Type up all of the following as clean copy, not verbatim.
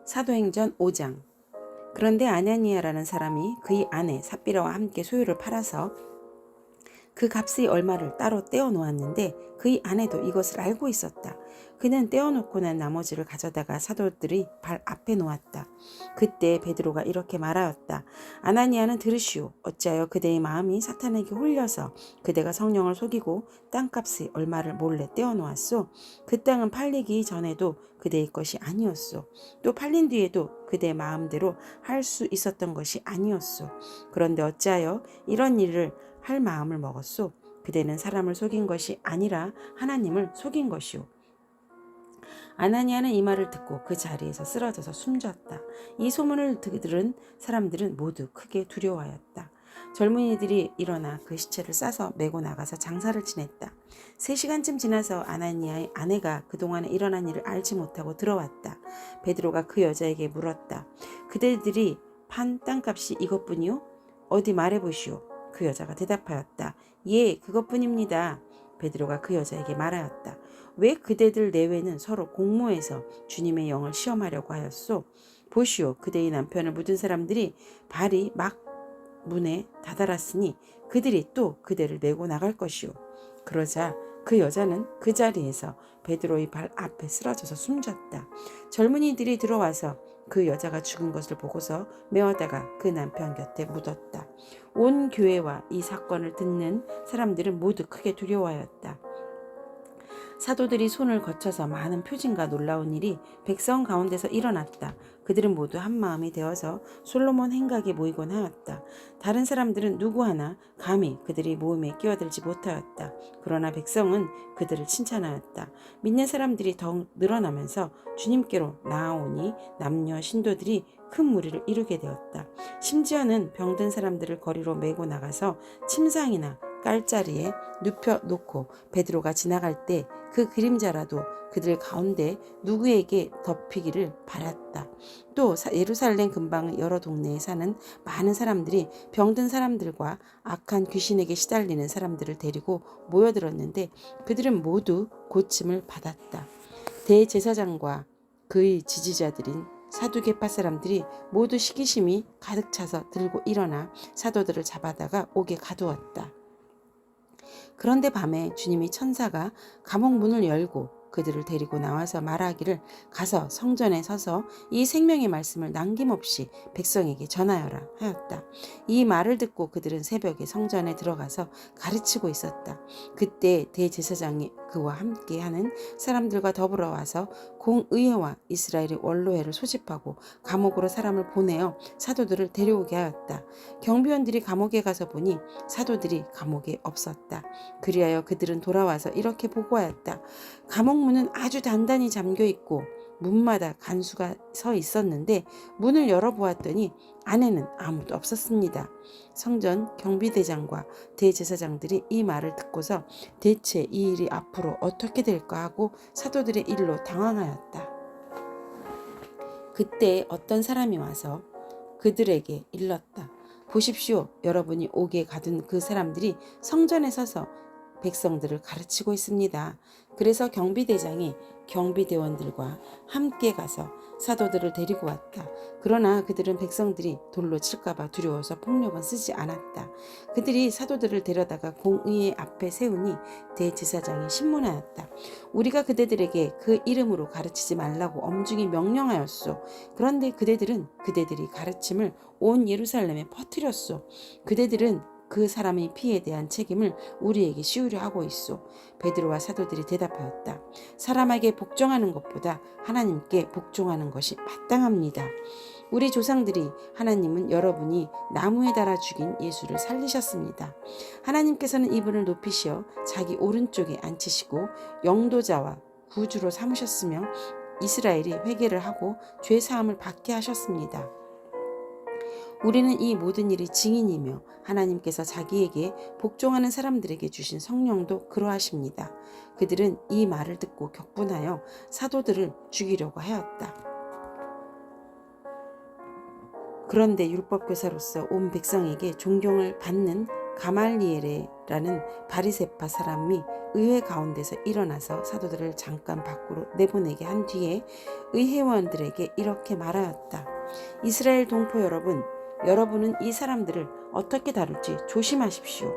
사도행전 5장. 그런데 아나니아라는 사람이 그의 아내 삽비라와 함께 소유를 팔아서 그 값의 얼마를 따로 떼어 놓았는데 그의 아내도 이것을 알고 있었다. 그는 떼어놓고 난 나머지를 가져다가 사도들의 발 앞에 놓았다. 그때 베드로가 이렇게 말하였다. 아나니아는 들으시오. 어찌하여 그대의 마음이 사탄에게 홀려서 그대가 성령을 속이고 땅값의 얼마를 몰래 떼어놓았소? 그 땅은 팔리기 전에도 그대의 것이 아니었소. 또 팔린 뒤에도 그대의 마음대로 할 수 있었던 것이 아니었소. 그런데 어찌하여 이런 일을 할 마음을 먹었소? 그대는 사람을 속인 것이 아니라 하나님을 속인 것이오. 아나니아는 이 말을 듣고 그 자리에서 쓰러져서 숨졌다. 이 소문을 들은 사람들은 모두 크게 두려워하였다. 젊은이들이 일어나 그 시체를 싸서 메고 나가서 장사를 지냈다. 3시간쯤 지나서 아나니아의 아내가 그동안에 일어난 일을 알지 못하고 들어왔다. 베드로가 그 여자에게 물었다. 그대들이 판 땅값이 이것뿐이요? 어디 말해보시오. 그 여자가 대답하였다. 예, 그것뿐입니다. 베드로가 그 여자에게 말하였다. 왜 그대들 내외는 서로 공모해서 주님의 영을 시험하려고 하였소? 보시오, 그대의 남편을 묻은 사람들이 발이 막 문에 다다랐으니 그들이 또 그대를 메고 나갈 것이오. 그러자 그 여자는 그 자리에서 베드로의 발 앞에 쓰러져서 숨졌다. 젊은이들이 들어와서 그 여자가 죽은 것을 보고서 메어다가 그 남편 곁에 묻었다. 온 교회와 이 사건을 듣는 사람들은 모두 크게 두려워하였다. 사도들이 손을 거쳐서 많은 표징과 놀라운 일이 백성 가운데서 일어났다. 그들은 모두 한마음이 되어서 솔로몬 행각에 모이곤 하였다. 다른 사람들은 누구 하나 감히 그들의 모임에 끼어들지 못하였다. 그러나 백성은 그들을 칭찬하였다. 믿는 사람들이 더욱 늘어나면서 주님께로 나아오니 남녀 신도들이 큰 무리를 이루게 되었다. 심지어는 병든 사람들을 거리로 메고 나가서 침상이나 깔자리에 눕혀놓고 베드로가 지나갈 때 그 그림자라도 그들 가운데 누구에게 덮이기를 바랐다. 또 예루살렘 근방 여러 동네에 사는 많은 사람들이 병든 사람들과 악한 귀신에게 시달리는 사람들을 데리고 모여들었는데 그들은 모두 고침을 받았다. 대제사장과 그의 지지자들인 사두개파 사람들이 모두 시기심이 가득 차서 들고 일어나 사도들을 잡아다가 옥에 가두었다. 그런데 밤에 주님이 천사가 감옥 문을 열고 그들을 데리고 나와서 말하기를 가서 성전에 서서 이 생명의 말씀을 남김없이 백성에게 전하여라 하였다. 이 말을 듣고 그들은 새벽에 성전에 들어가서 가르치고 있었다. 그때 대제사장이 그와 함께하는 사람들과 더불어 와서 공의회와 이스라엘의 원로회를 소집하고 감옥으로 사람을 보내어 사도들을 데려오게 하였다. 경비원들이 감옥에 가서 보니 사도들이 감옥에 없었다. 그리하여 그들은 돌아와서 이렇게 보고하였다. 감옥 문은 아주 단단히 잠겨 있고 문마다 간수가 서 있었는데 문을 열어보았더니 안에는 아무도 없었습니다. 성전 경비대장과 대제사장들이 이 말을 듣고서 대체 이 일이 앞으로 어떻게 될까 하고 사도들의 일로 당황하였다. 그때 어떤 사람이 와서 그들에게 일렀다. 보십시오. 여러분이 옥에 가둔 그 사람들이 성전에 서서 백성들을 가르치고 있습니다. 그래서 경비대장이 경비대원들과 함께 가서 사도들을 데리고 왔다. 그러나 그들은 백성들이 돌로 칠까봐 두려워서 폭력은 쓰지 않았다. 그들이 사도들을 데려다가 공의회 앞에 세우니 대제사장이 신문하였다. 우리가 그대들에게 그 이름으로 가르치지 말라고 엄중히 명령하였소. 그런데 그대들이 가르침을 온 예루살렘에 퍼뜨렸소. 그대들은 그 사람의 피에 대한 책임을 우리에게 씌우려 하고 있소. 베드로와 사도들이 대답하였다. 사람에게 복종하는 것보다 하나님께 복종하는 것이 마땅합니다. 우리 조상들이 하나님은 여러분이 나무에 달아 죽인 예수를 살리셨습니다. 하나님께서는 이분을 높이시어 자기 오른쪽에 앉히시고 영도자와 구주로 삼으셨으며 이스라엘이 회개를 하고 죄 사함을 받게 하셨습니다. 우리는 이 모든 일의 증인이며 하나님께서 자기에게 복종하는 사람들에게 주신 성령도 그러하십니다. 그들은 이 말을 듣고 격분하여 사도들을 죽이려고 하였다. 그런데 율법교사로서 온 백성에게 존경을 받는 가말리엘이라는 바리새파 사람이 의회 가운데서 일어나서 사도들을 잠깐 밖으로 내보내게 한 뒤에 의회원들에게 이렇게 말하였다. 이스라엘 동포 여러분, 여러분은 이 사람들을 어떻게 다룰지 조심하십시오.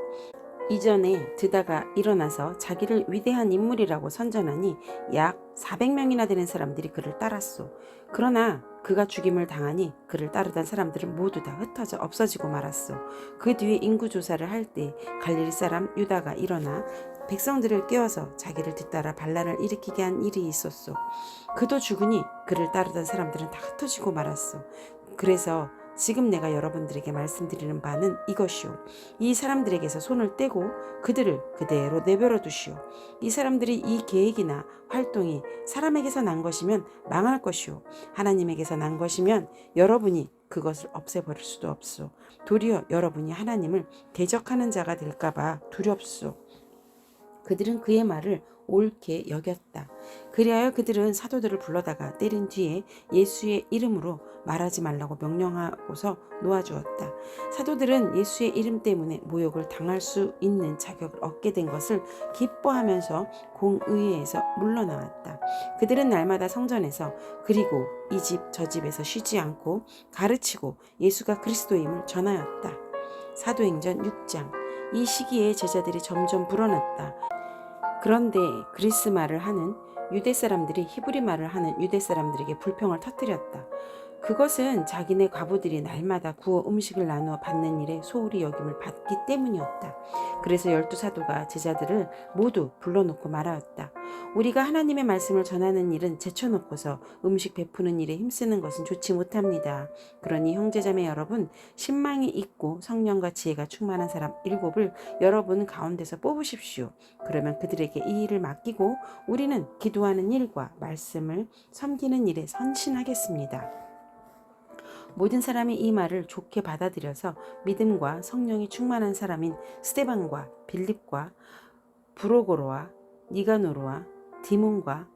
이전에 드다가 일어나서 자기를 위대한 인물이라고 선전하니 약 400명이나 되는 사람들이 그를 따랐소. 그러나 그가 죽임을 당하니 그를 따르던 사람들은 모두 다 흩어져 없어지고 말았소. 그 뒤에 인구 조사를 할 때 갈릴리 사람 유다가 일어나 백성들을 깨워서 자기를 뒤따라 반란을 일으키게 한 일이 있었소. 그도 죽으니 그를 따르던 사람들은 다 흩어지고 말았소. 그래서 지금 내가 여러분들에게 말씀드리는 바는 이것이요. 이 사람들에게서 손을 떼고 그들을 그대로 내버려 두시오. 이 사람들이 이 계획이나 활동이 사람에게서 난 것이면 망할 것이요. 하나님에게서 난 것이면 여러분이 그것을 없애버릴 수도 없소. 도리어 여러분이 하나님을 대적하는 자가 될까봐 두렵소. 그들은 그의 말을 옳게 여겼다. 그리하여 그들은 사도들을 불러다가 때린 뒤에 예수의 이름으로 말하지 말라고 명령하고서 놓아주었다. 사도들은 예수의 이름 때문에 모욕을 당할 수 있는 자격을 얻게 된 것을 기뻐하면서 공의회에서 물러나왔다. 그들은 날마다 성전에서 그리고 이 집 저 집에서 쉬지 않고 가르치고 예수가 그리스도임을 전하였다. 사도행전 6장. 이 시기에 제자들이 점점 불어났다. 그런데 그리스 말을 하는 유대 사람들이 히브리 말을 하는 유대 사람들에게 불평을 터뜨렸다. 그것은 자기네 과부들이 날마다 구워 음식을 나누어 받는 일에 소홀히 여김을 받기 때문이었다. 그래서 12사도가 제자들을 모두 불러놓고 말하였다. 우리가 하나님의 말씀을 전하는 일은 제쳐놓고서 음식 베푸는 일에 힘쓰는 것은 좋지 못합니다. 그러니 형제자매 여러분, 신망이 있고 성령과 지혜가 충만한 사람 7을 여러분 가운데서 뽑으십시오. 그러면 그들에게 이 일을 맡기고 우리는 기도하는 일과 말씀을 섬기는 일에 선신하겠습니다. 모든 사람이 이 말을 좋게 받아들여서 믿음과 성령이 충만한 사람인 스데반과 빌립과 브로고로와 니가노르와 디몬과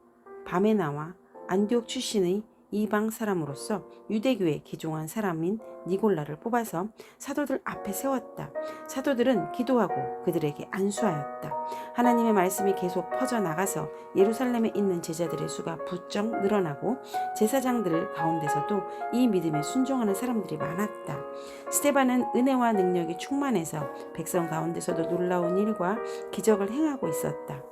바메나와 안디옥 출신의 이방 사람으로서 유대교에 기종한 사람인 니골라를 뽑아서 사도들 앞에 세웠다. 사도들은 기도하고 그들에게 안수하였다. 하나님의 말씀이 계속 퍼져나가서 예루살렘에 있는 제자들의 수가 부쩍 늘어나고 제사장들 가운데서도 이 믿음에 순종하는 사람들이 많았다. 스데반은 은혜와 능력이 충만해서 백성 가운데서도 놀라운 일과 기적을 행하고 있었다.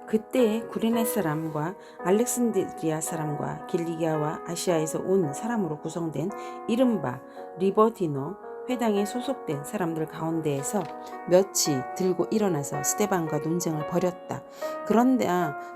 그때 구레네 사람과 알렉산드리아 사람과 길리기아와 아시아에서 온 사람으로 구성된 이른바 리버디노 회당에 소속된 사람들 가운데에서 몇이 들고 일어나서 스데반과 논쟁을 벌였다. 그런데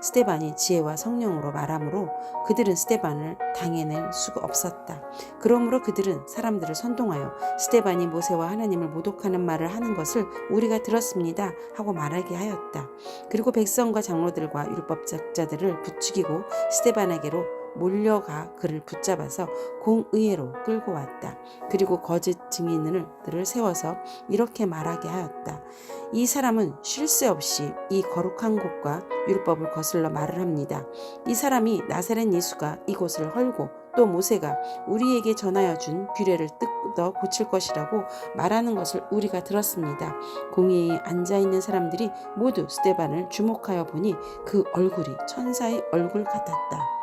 스데반이 지혜와 성령으로 말하므로 그들은 스데반을 당해낼 수가 없었다. 그러므로 그들은 사람들을 선동하여 스데반이 모세와 하나님을 모독하는 말을 하는 것을 우리가 들었습니다 하고 말하게 하였다. 그리고 백성과 장로들과 율법학자들을 부추기고 스데반에게로 몰려가 그를 붙잡아서 공의회로 끌고 왔다. 그리고 거짓 증인들을 세워서 이렇게 말하게 하였다. 이 사람은 쉴 새 없이 이 거룩한 곳과 율법을 거슬러 말을 합니다. 이 사람이 나사렛 예수가 이곳을 헐고 또 모세가 우리에게 전하여 준 규례를 뜯어 고칠 것이라고 말하는 것을 우리가 들었습니다. 공회에 앉아있는 사람들이 모두 스데반을 주목하여 보니 그 얼굴이 천사의 얼굴 같았다.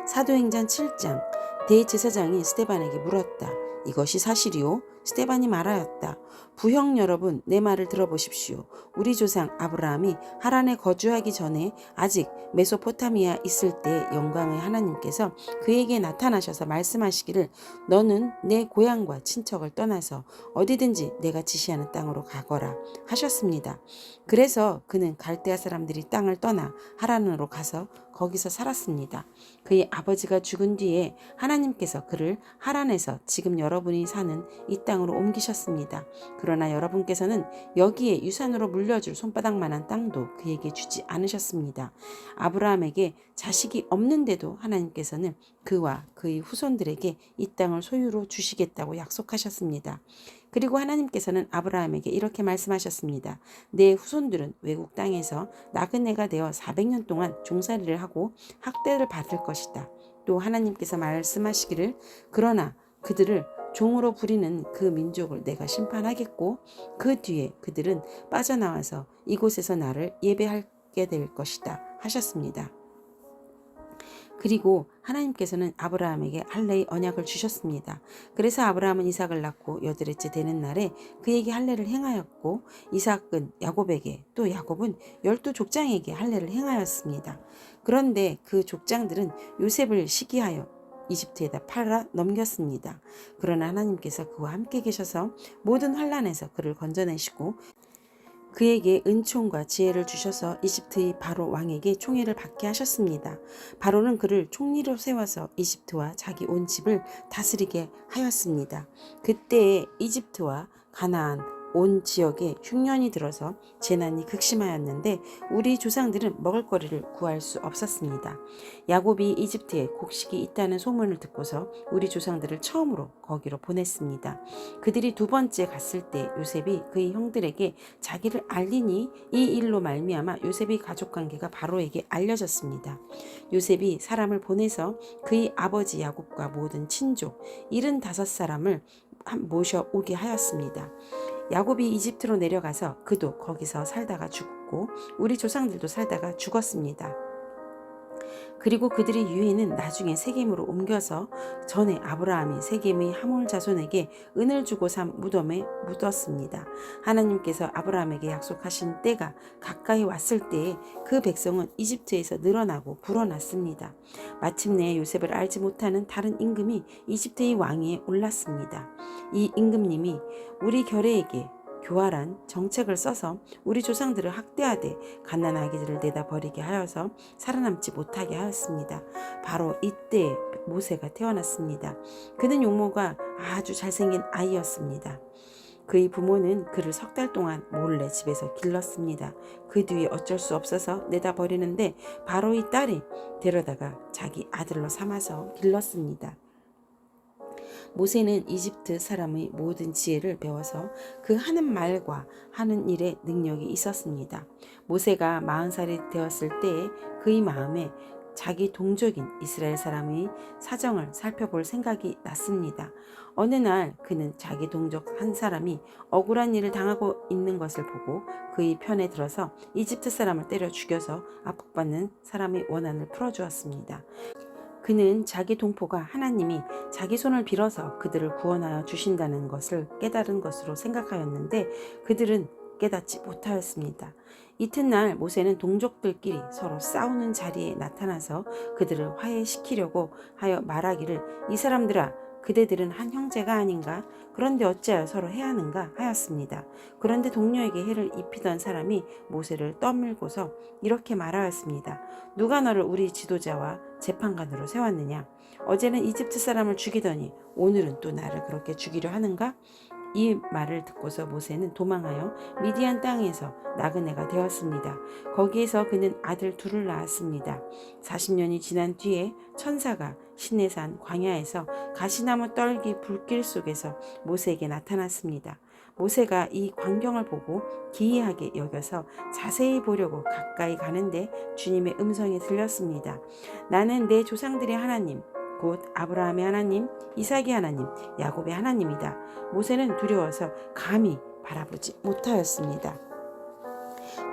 사도행전 7장. 대제사장이 스데반에게 물었다. 이것이 사실이요? 스데반이 말하였다. 부형 여러분, 내 말을 들어보십시오. 우리 조상 아브라함이 하란에 거주하기 전에 아직 메소포타미아 있을 때 영광의 하나님께서 그에게 나타나셔서 말씀하시기를 너는 내 고향과 친척을 떠나서 어디든지 내가 지시하는 땅으로 가거라 하셨습니다. 그래서 그는 갈대아 사람들이 땅을 떠나 하란으로 가서 거기서 살았습니다. 그의 아버지가 죽은 뒤에 하나님께서 그를 하란에서 지금 여러분이 사는 이 땅으로 옮기셨습니다. 그러나 여러분께서는 여기에 유산으로 물려줄 손바닥만한 땅도 그에게 주지 않으셨습니다. 아브라함에게 자식이 없는데도 하나님께서는 그와 그의 후손들에게 이 땅을 소유로 주시겠다고 약속하셨습니다. 그리고 하나님께서는 아브라함에게 이렇게 말씀하셨습니다. 내 후손들은 외국 땅에서 나그네가 되어 400년 동안 종살이를 하고 학대를 받을 것이다. 또 하나님께서 말씀하시기를 그러나 그들을 종으로 부리는 그 민족을 내가 심판하겠고 그 뒤에 그들은 빠져나와서 이곳에서 나를 예배하게 될 것이다 하셨습니다. 그리고 하나님께서는 아브라함에게 할례의 언약을 주셨습니다. 그래서 아브라함은 이삭을 낳고 여드레째 되는 날에 그에게 할례를 행하였고 이삭은 야곱에게 또 야곱은 12족장에게 할례를 행하였습니다. 그런데 그 족장들은 요셉을 시기하여 이집트에다 팔아 넘겼습니다. 그러나 하나님께서 그와 함께 계셔서 모든 환난에서 그를 건져내시고 그에게 은총과 지혜를 주셔서 이집트의 바로 왕에게 총애를 받게 하셨습니다. 바로는 그를 총리로 세워서 이집트와 자기 온 집을 다스리게 하였습니다. 그때에 이집트와 가나안 온 지역에 흉년이 들어서 재난이 극심하였는데 우리 조상들은 먹을거리를 구할 수 없었습니다. 야곱이 이집트에 곡식이 있다는 소문을 듣고서 우리 조상들을 처음으로 거기로 보냈습니다. 그들이 두 번째 갔을 때 요셉이 그의 형들에게 자기를 알리니 이 일로 말미암아 요셉의 가족관계가 바로에게 알려졌습니다. 요셉이 사람을 보내서 그의 아버지 야곱과 모든 친족 75사람을 모셔오게 하였습니다. 야곱이 이집트로 내려가서 그도 거기서 살다가 죽고 우리 조상들도 살다가 죽었습니다. 그리고 그들의 유해는 나중에 세겜으로 옮겨서 전에 아브라함이 세겜의 하몰 자손에게 은을 주고 삼 무덤에 묻었습니다. 하나님께서 아브라함에게 약속하신 때가 가까이 왔을 때에 그 백성은 이집트에서 늘어나고 불어났습니다. 마침내 요셉을 알지 못하는 다른 임금이 이집트의 왕위에 올랐습니다. 이 임금님이 우리 결례에게 교활한 정책을 써서 우리 조상들을 학대하되 갓난아기들을 내다 버리게 하여서 살아남지 못하게 하였습니다. 바로 이때 모세가 태어났습니다. 그는 용모가 아주 잘생긴 아이였습니다. 그의 부모는 그를 3달 동안 몰래 집에서 길렀습니다. 그 뒤에 어쩔 수 없어서 내다 버리는데 바로의 딸이 데려다가 자기 아들로 삼아서 길렀습니다. 모세는 이집트 사람의 모든 지혜를 배워서 그 하는 말과 하는 일에 능력이 있었습니다. 모세가 40살이 되었을 때에 그의 마음에 자기 동족인 이스라엘 사람의 사정을 살펴볼 생각이 났습니다. 어느 날 그는 자기 동족 한 사람이 억울한 일을 당하고 있는 것을 보고 그의 편에 들어서 이집트 사람을 때려 죽여서 압박받는 사람의 원한을 풀어주었습니다. 그는 자기 동포가 하나님이 자기 손을 빌어서 그들을 구원하여 주신다는 것을 깨달은 것으로 생각하였는데 그들은 깨닫지 못하였습니다. 이튿날 모세는 동족들끼리 서로 싸우는 자리에 나타나서 그들을 화해시키려고 하여 말하기를 이 사람들아 그대들은 한 형제가 아닌가? 그런데 어찌하여 서로 해하는가? 하였습니다. 그런데 동료에게 해를 입히던 사람이 모세를 떠밀고서 이렇게 말하였습니다. 누가 너를 우리 지도자와 재판관으로 세웠느냐? 어제는 이집트 사람을 죽이더니 오늘은 또 나를 그렇게 죽이려 하는가? 이 말을 듣고서 모세는 도망하여 미디안 땅에서 나그네가 되었습니다. 거기에서 그는 아들 둘을 낳았습니다. 40년이 지난 뒤에 천사가 시내산 광야에서 가시나무 떨기 불길 속에서 모세에게 나타났습니다. 모세가 이 광경을 보고 기이하게 여겨서 자세히 보려고 가까이 가는데 주님의 음성이 들렸습니다. 나는 내 조상들의 하나님 곧 아브라함의 하나님, 이삭의 하나님, 야곱의 하나님이다. 모세는 두려워서 감히 바라보지 못하였습니다.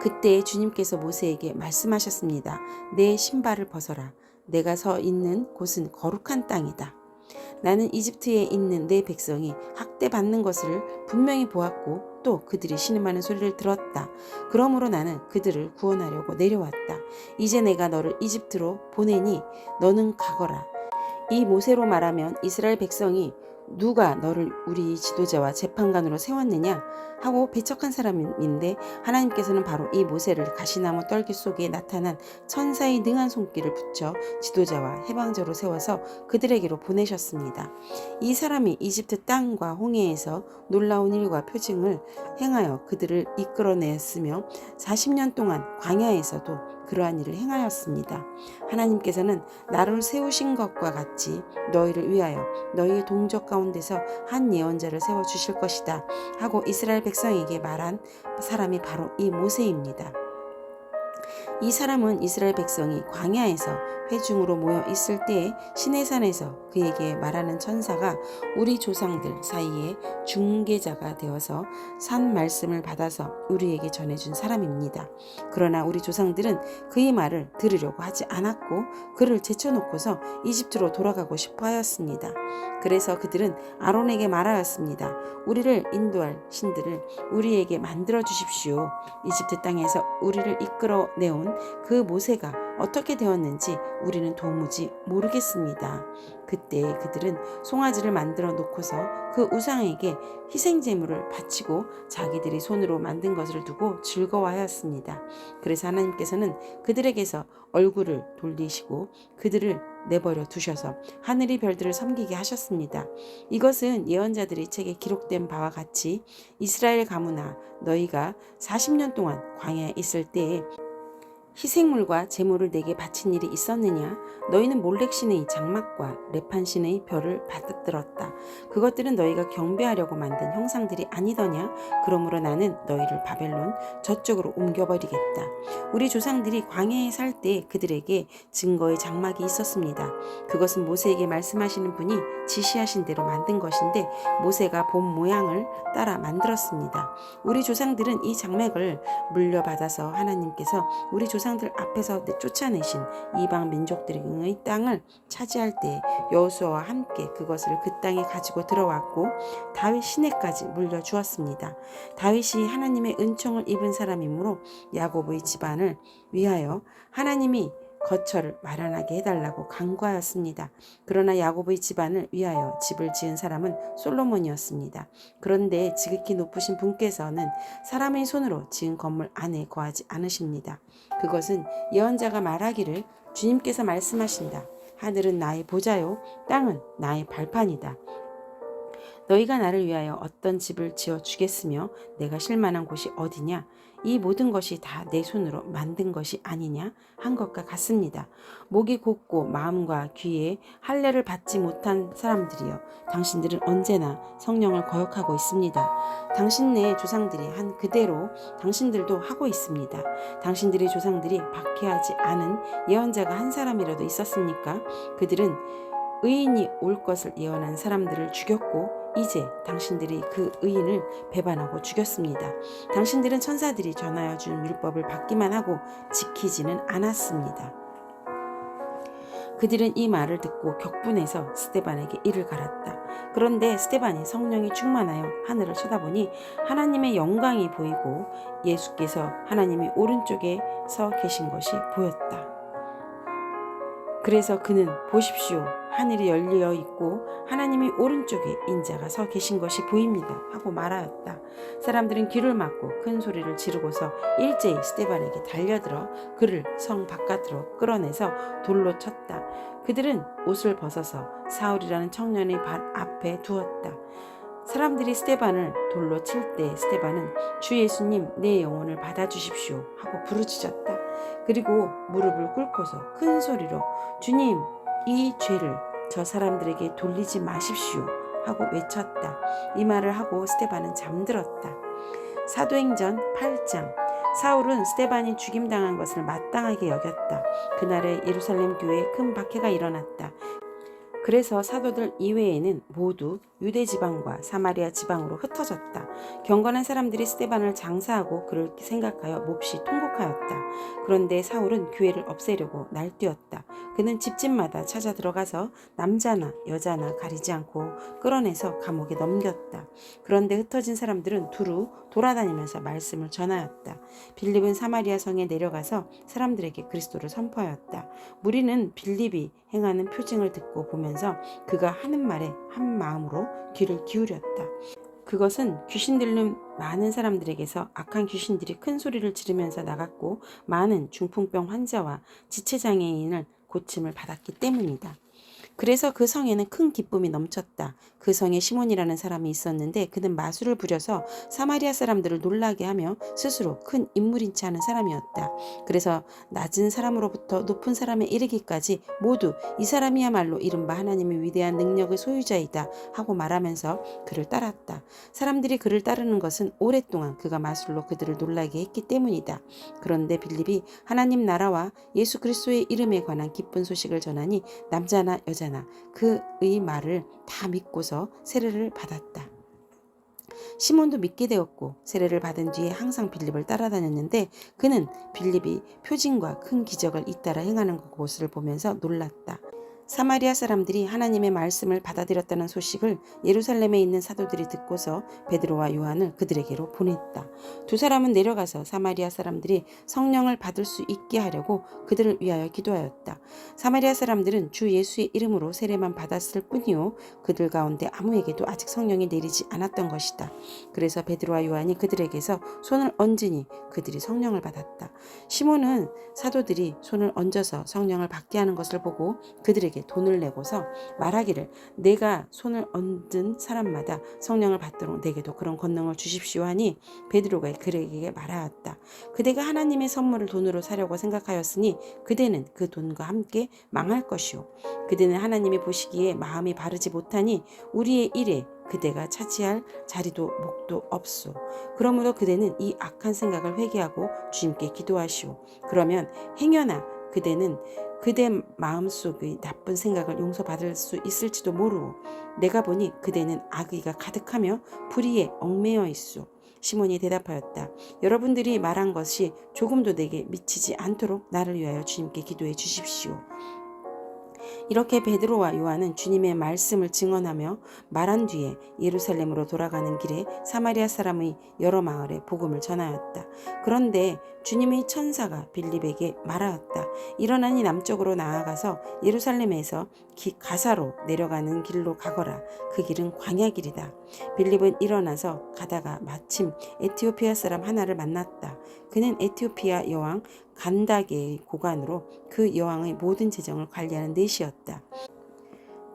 그때 주님께서 모세에게 말씀하셨습니다. 내 신발을 벗어라. 내가 서 있는 곳은 거룩한 땅이다. 나는 이집트에 있는 내 백성이 학대받는 것을 분명히 보았고 또 그들이 신음하는 소리를 들었다. 그러므로 나는 그들을 구원하려고 내려왔다. 이제 내가 너를 이집트로 보내니 너는 가거라. 이 모세로 말하면 이스라엘 백성이 누가 너를 우리 지도자와 재판관으로 세웠느냐 하고 배척한 사람인데 하나님께서는 바로 이 모세를 가시나무 떨기 속에 나타난 천사의 능한 손길을 붙여 지도자와 해방자로 세워서 그들에게로 보내셨습니다. 이 사람이 이집트 땅과 홍해에서 놀라운 일과 표징을 행하여 그들을 이끌어냈으며 40년 동안 광야에서도 그러한 일을 행하였습니다. 하나님께서는 나를 세우신 것과 같이 너희를 위하여 너희의 동족 가운데서 한 예언자를 세워주실 것이다 하고 이스라엘 백성에게 말한 사람이 바로 이 모세입니다. 이 사람은 이스라엘 백성이 광야에서 회중으로 모여 있을 때에 시내산에서 그에게 말하는 천사가 우리 조상들 사이에 중개자가 되어서 산 말씀을 받아서 우리에게 전해준 사람입니다. 그러나 우리 조상들은 그의 말을 들으려고 하지 않았고 그를 제쳐놓고서 이집트로 돌아가고 싶어 하였습니다. 그래서 그들은 아론에게 말하였습니다. 우리를 인도할 신들을 우리에게 만들어 주십시오. 이집트 땅에서 우리를 이끌어 내온 그 모세가 어떻게 되었는지 우리는 도무지 모르겠습니다. 그때 그들은 송아지를 만들어 놓고서 그 우상에게 희생 제물을 바치고 자기들이 손으로 만든 것을 두고 즐거워하였습니다. 그래서 하나님께서는 그들에게서 얼굴을 돌리시고 그들을 내버려 두셔서 하늘의 별들을 섬기게 하셨습니다. 이것은 예언자들의 책에 기록된 바와 같이 이스라엘 가문아 너희가 40년 동안 광야에 있을 때에 희생물과 제물을 내게 바친 일이 있었느냐? 너희는 몰렉신의 장막과 레판신의 별을 받들었다. 그것들은 너희가 경배하려고 만든 형상들이 아니더냐? 그러므로 나는 너희를 바벨론 저쪽으로 옮겨버리겠다. 우리 조상들이 광야에 살 때 그들에게 증거의 장막이 있었습니다. 그것은 모세에게 말씀하시는 분이 지시하신 대로 만든 것인데 모세가 본 모양을 따라 만들었습니다. 우리 조상들은 이 장막을 물려받아서 하나님께서 우리 조상들 앞에서 쫓아내신 이방 민족들의 땅을 차지할 때 여호수아와 함께 그것을 그 땅에 가지고 들어왔고 다윗 시내까지 물려주었습니다. 다윗이 하나님의 은총을 입은 사람이므로 야곱의 집안을 위하여 하나님이 거처를 마련하게 해달라고 간구하였습니다. 그러나 야곱의 집안을 위하여 집을 지은 사람은 솔로몬이었습니다. 그런데 지극히 높으신 분께서는 사람의 손으로 지은 건물 안에 거하지 않으십니다. 그것은 예언자가 말하기를 주님께서 말씀하신다. 하늘은 나의 보좌요 땅은 나의 발판이다. 너희가 나를 위하여 어떤 집을 지어 주겠으며 내가 쉴 만한 곳이 어디냐? 이 모든 것이 다 내 손으로 만든 것이 아니냐 한 것과 같습니다. 목이 곧고 마음과 귀에 할례를 받지 못한 사람들이여 당신들은 언제나 성령을 거역하고 있습니다. 당신네 조상들이 한 그대로 당신들도 하고 있습니다. 당신들의 조상들이 박해하지 않은 예언자가 한 사람이라도 있었습니까? 그들은 의인이 올 것을 예언한 사람들을 죽였고 이제 당신들이 그 의인을 배반하고 죽였습니다. 당신들은 천사들이 전하여 준 율법을 받기만 하고 지키지는 않았습니다. 그들은 이 말을 듣고 격분해서 스데반에게 이를 갈았다. 그런데 스데반이 성령이 충만하여 하늘을 쳐다보니 하나님의 영광이 보이고 예수께서 하나님의 오른쪽에 서 계신 것이 보였다. 그래서 그는 보십시오. 하늘이 열려 있고 하나님이 오른쪽에 인자가 서 계신 것이 보입니다. 하고 말하였다. 사람들은 귀를 막고 큰 소리를 지르고서 일제히 스데반에게 달려들어 그를 성 바깥으로 끌어내서 돌로 쳤다. 그들은 옷을 벗어서 사울이라는 청년의 발 앞에 두었다. 사람들이 스데반을 돌로 칠 때 스데반은 주 예수님 내 영혼을 받아주십시오 하고 부르짖었다. 그리고 무릎을 꿇고서 큰 소리로 주님 이 죄를 저 사람들에게 돌리지 마십시오 하고 외쳤다. 이 말을 하고 스데반은 잠들었다. 사도행전 8장 사울은 스데반이 죽임당한 것을 마땅하게 여겼다. 그날에 예루살렘 교회에 큰 박해가 일어났다. 그래서 사도들 이외에는 모두 유대 지방과 사마리아 지방으로 흩어졌다. 경건한 사람들이 스데반을 장사하고 그를 생각하여 몹시 통곡하였다. 그런데 사울은 교회를 없애려고 날뛰었다. 그는 집집마다 찾아 들어가서 남자나 여자나 가리지 않고 끌어내서 감옥에 넘겼다. 그런데 흩어진 사람들은 두루 돌아다니면서 말씀을 전하였다. 빌립은 사마리아 성에 내려가서 사람들에게 그리스도를 선포하였다. 무리는 빌립이 행하는 표징을 듣고 보면서 그가 하는 말에 한 마음으로 귀를 기울였다. 그것은 귀신 들린 많은 사람들에게서 악한 귀신들이 큰 소리를 지르면서 나갔고 많은 중풍병 환자와 지체장애인을 고침을 받았기 때문이다. 그래서 그 성에는 큰 기쁨이 넘쳤다. 그 성에 시몬이라는 사람이 있었는데 그는 마술을 부려서 사마리아 사람들을 놀라게 하며 스스로 큰 인물인 체 하는 사람이었다. 그래서 낮은 사람으로부터 높은 사람에 이르기까지 모두 이 사람이야말로 이른바 하나님의 위대한 능력의 소유자이다 하고 말하면서 그를 따랐다. 사람들이 그를 따르는 것은 오랫동안 그가 마술로 그들을 놀라게 했기 때문이다. 그런데 빌립이 하나님 나라와 예수 그리스도의 이름에 관한 기쁜 소식을 전하니 남자나 여자나 그의 말을 다 믿고서 세례를 받았다. 시몬도 믿게 되었고 세례를 받은 뒤에 항상 빌립을 따라다녔는데 그는 빌립이 표징과 큰 기적을 잇따라 행하는 것을 보면서 놀랐다. 사마리아 사람들이 하나님의 말씀을 받아들였다는 소식을 예루살렘에 있는 사도들이 듣고서 베드로와 요한을 그들에게로 보냈다. 두 사람은 내려가서 사마리아 사람들이 성령을 받을 수 있게 하려고 그들을 위하여 기도하였다. 사마리아 사람들은 주 예수의 이름으로 세례만 받았을 뿐이요 그들 가운데 아무에게도 아직 성령이 내리지 않았던 것이다. 그래서 베드로와 요한이 그들에게서 손을 얹으니 그들이 성령을 받았다. 시몬은 사도들이 손을 얹어서 성령을 받게 하는 것을 보고 그들에게 돈을 내고서 말하기를 내가 손을 얹은 사람마다 성령을 받도록 내게도 그런 권능을 주십시오 하니 베드로가 그에게 말하였다. 그대가 하나님의 선물을 돈으로 사려고 생각하였으니 그대는 그 돈과 함께 망할 것이요 그대는 하나님이 보시기에 마음이 바르지 못하니 우리의 일에 그대가 차지할 자리도 목도 없소. 그러므로 그대는 이 악한 생각을 회개하고 주님께 기도하시오. 그러면 행여나 그대는 그대 마음속의 나쁜 생각을 용서받을 수 있을지도 모르오. 내가 보니 그대는 악의가 가득하며 불의에 얽매여 있소. 시몬이 대답하였다. 여러분들이 말한 것이 조금도 내게 미치지 않도록 나를 위하여 주님께 기도해 주십시오. 이렇게 베드로와 요한은 주님의 말씀을 증언하며 말한 뒤에 예루살렘으로 돌아가는 길에 사마리아 사람의 여러 마을에 복음을 전하였다. 그런데 주님의 천사가 빌립에게 말하였다. 일어나니 남쪽으로 나아가서 예루살렘에서 가사로 내려가는 길로 가거라. 그 길은 광야길이다. 빌립은 일어나서 가다가 마침 에티오피아 사람 하나를 만났다. 그는 에티오피아 여왕 간다게의 고관으로 그 여왕의 모든 재정을 관리하는 넷이었다.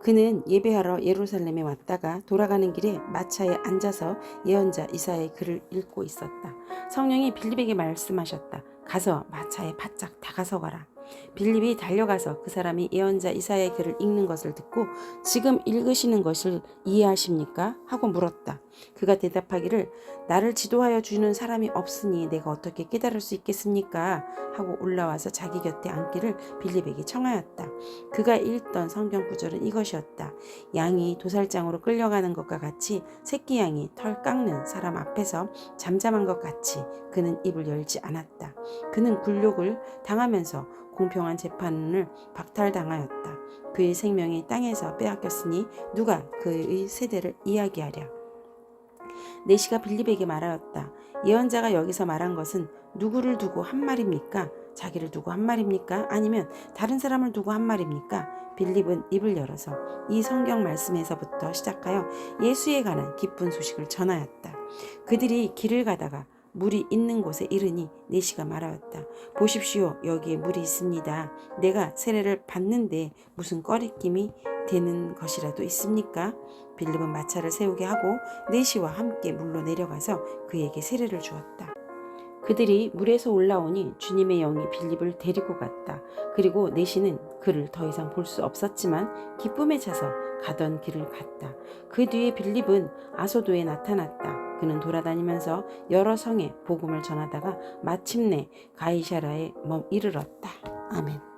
그는 예배하러 예루살렘에 왔다가 돌아가는 길에 마차에 앉아서 예언자 이사야의 글을 읽고 있었다. 성령이 빌립에게 말씀하셨다. 가서 마차에 바짝 다가서거라. 빌립이 달려가서 그 사람이 예언자 이사야의 글을 읽는 것을 듣고 지금 읽으시는 것을 이해하십니까? 하고 물었다. 그가 대답하기를 나를 지도하여 주는 사람이 없으니 내가 어떻게 깨달을 수 있겠습니까? 하고 올라와서 자기 곁에 앉기를 빌립에게 청하였다. 그가 읽던 성경 구절은 이것이었다. 양이 도살장으로 끌려가는 것과 같이 새끼 양이 털 깎는 사람 앞에서 잠잠한 것 같이 그는 입을 열지 않았다. 그는 굴욕을 당하면서 공평한 재판을 박탈당하였다. 그의 생명이 땅에서 빼앗겼으니 누가 그의 세대를 이야기하랴. 내시가 빌립에게 말하였다. 예언자가 여기서 말한 것은 누구를 두고 한 말입니까? 자기를 두고 한 말입니까? 아니면 다른 사람을 두고 한 말입니까? 빌립은 입을 열어서 이 성경 말씀에서부터 시작하여 예수에 관한 기쁜 소식을 전하였다. 그들이 길을 가다가 물이 있는 곳에 이르니 내시가 말하였다. 보십시오. 여기에 물이 있습니다. 내가 세례를 받는데 무슨 꺼리낌이 되는 것이라도 있습니까? 빌립은 마차를 세우게 하고 내시와 함께 물로 내려가서 그에게 세례를 주었다. 그들이 물에서 올라오니 주님의 영이 빌립을 데리고 갔다. 그리고 내시는 그를 더 이상 볼 수 없었지만 기쁨에 차서 가던 길을 갔다. 그 뒤에 빌립은 아소도에 나타났다. 그는 돌아다니면서 여러 성에 복음을 전하다가 마침내 가이사랴에 이르렀다. 아멘.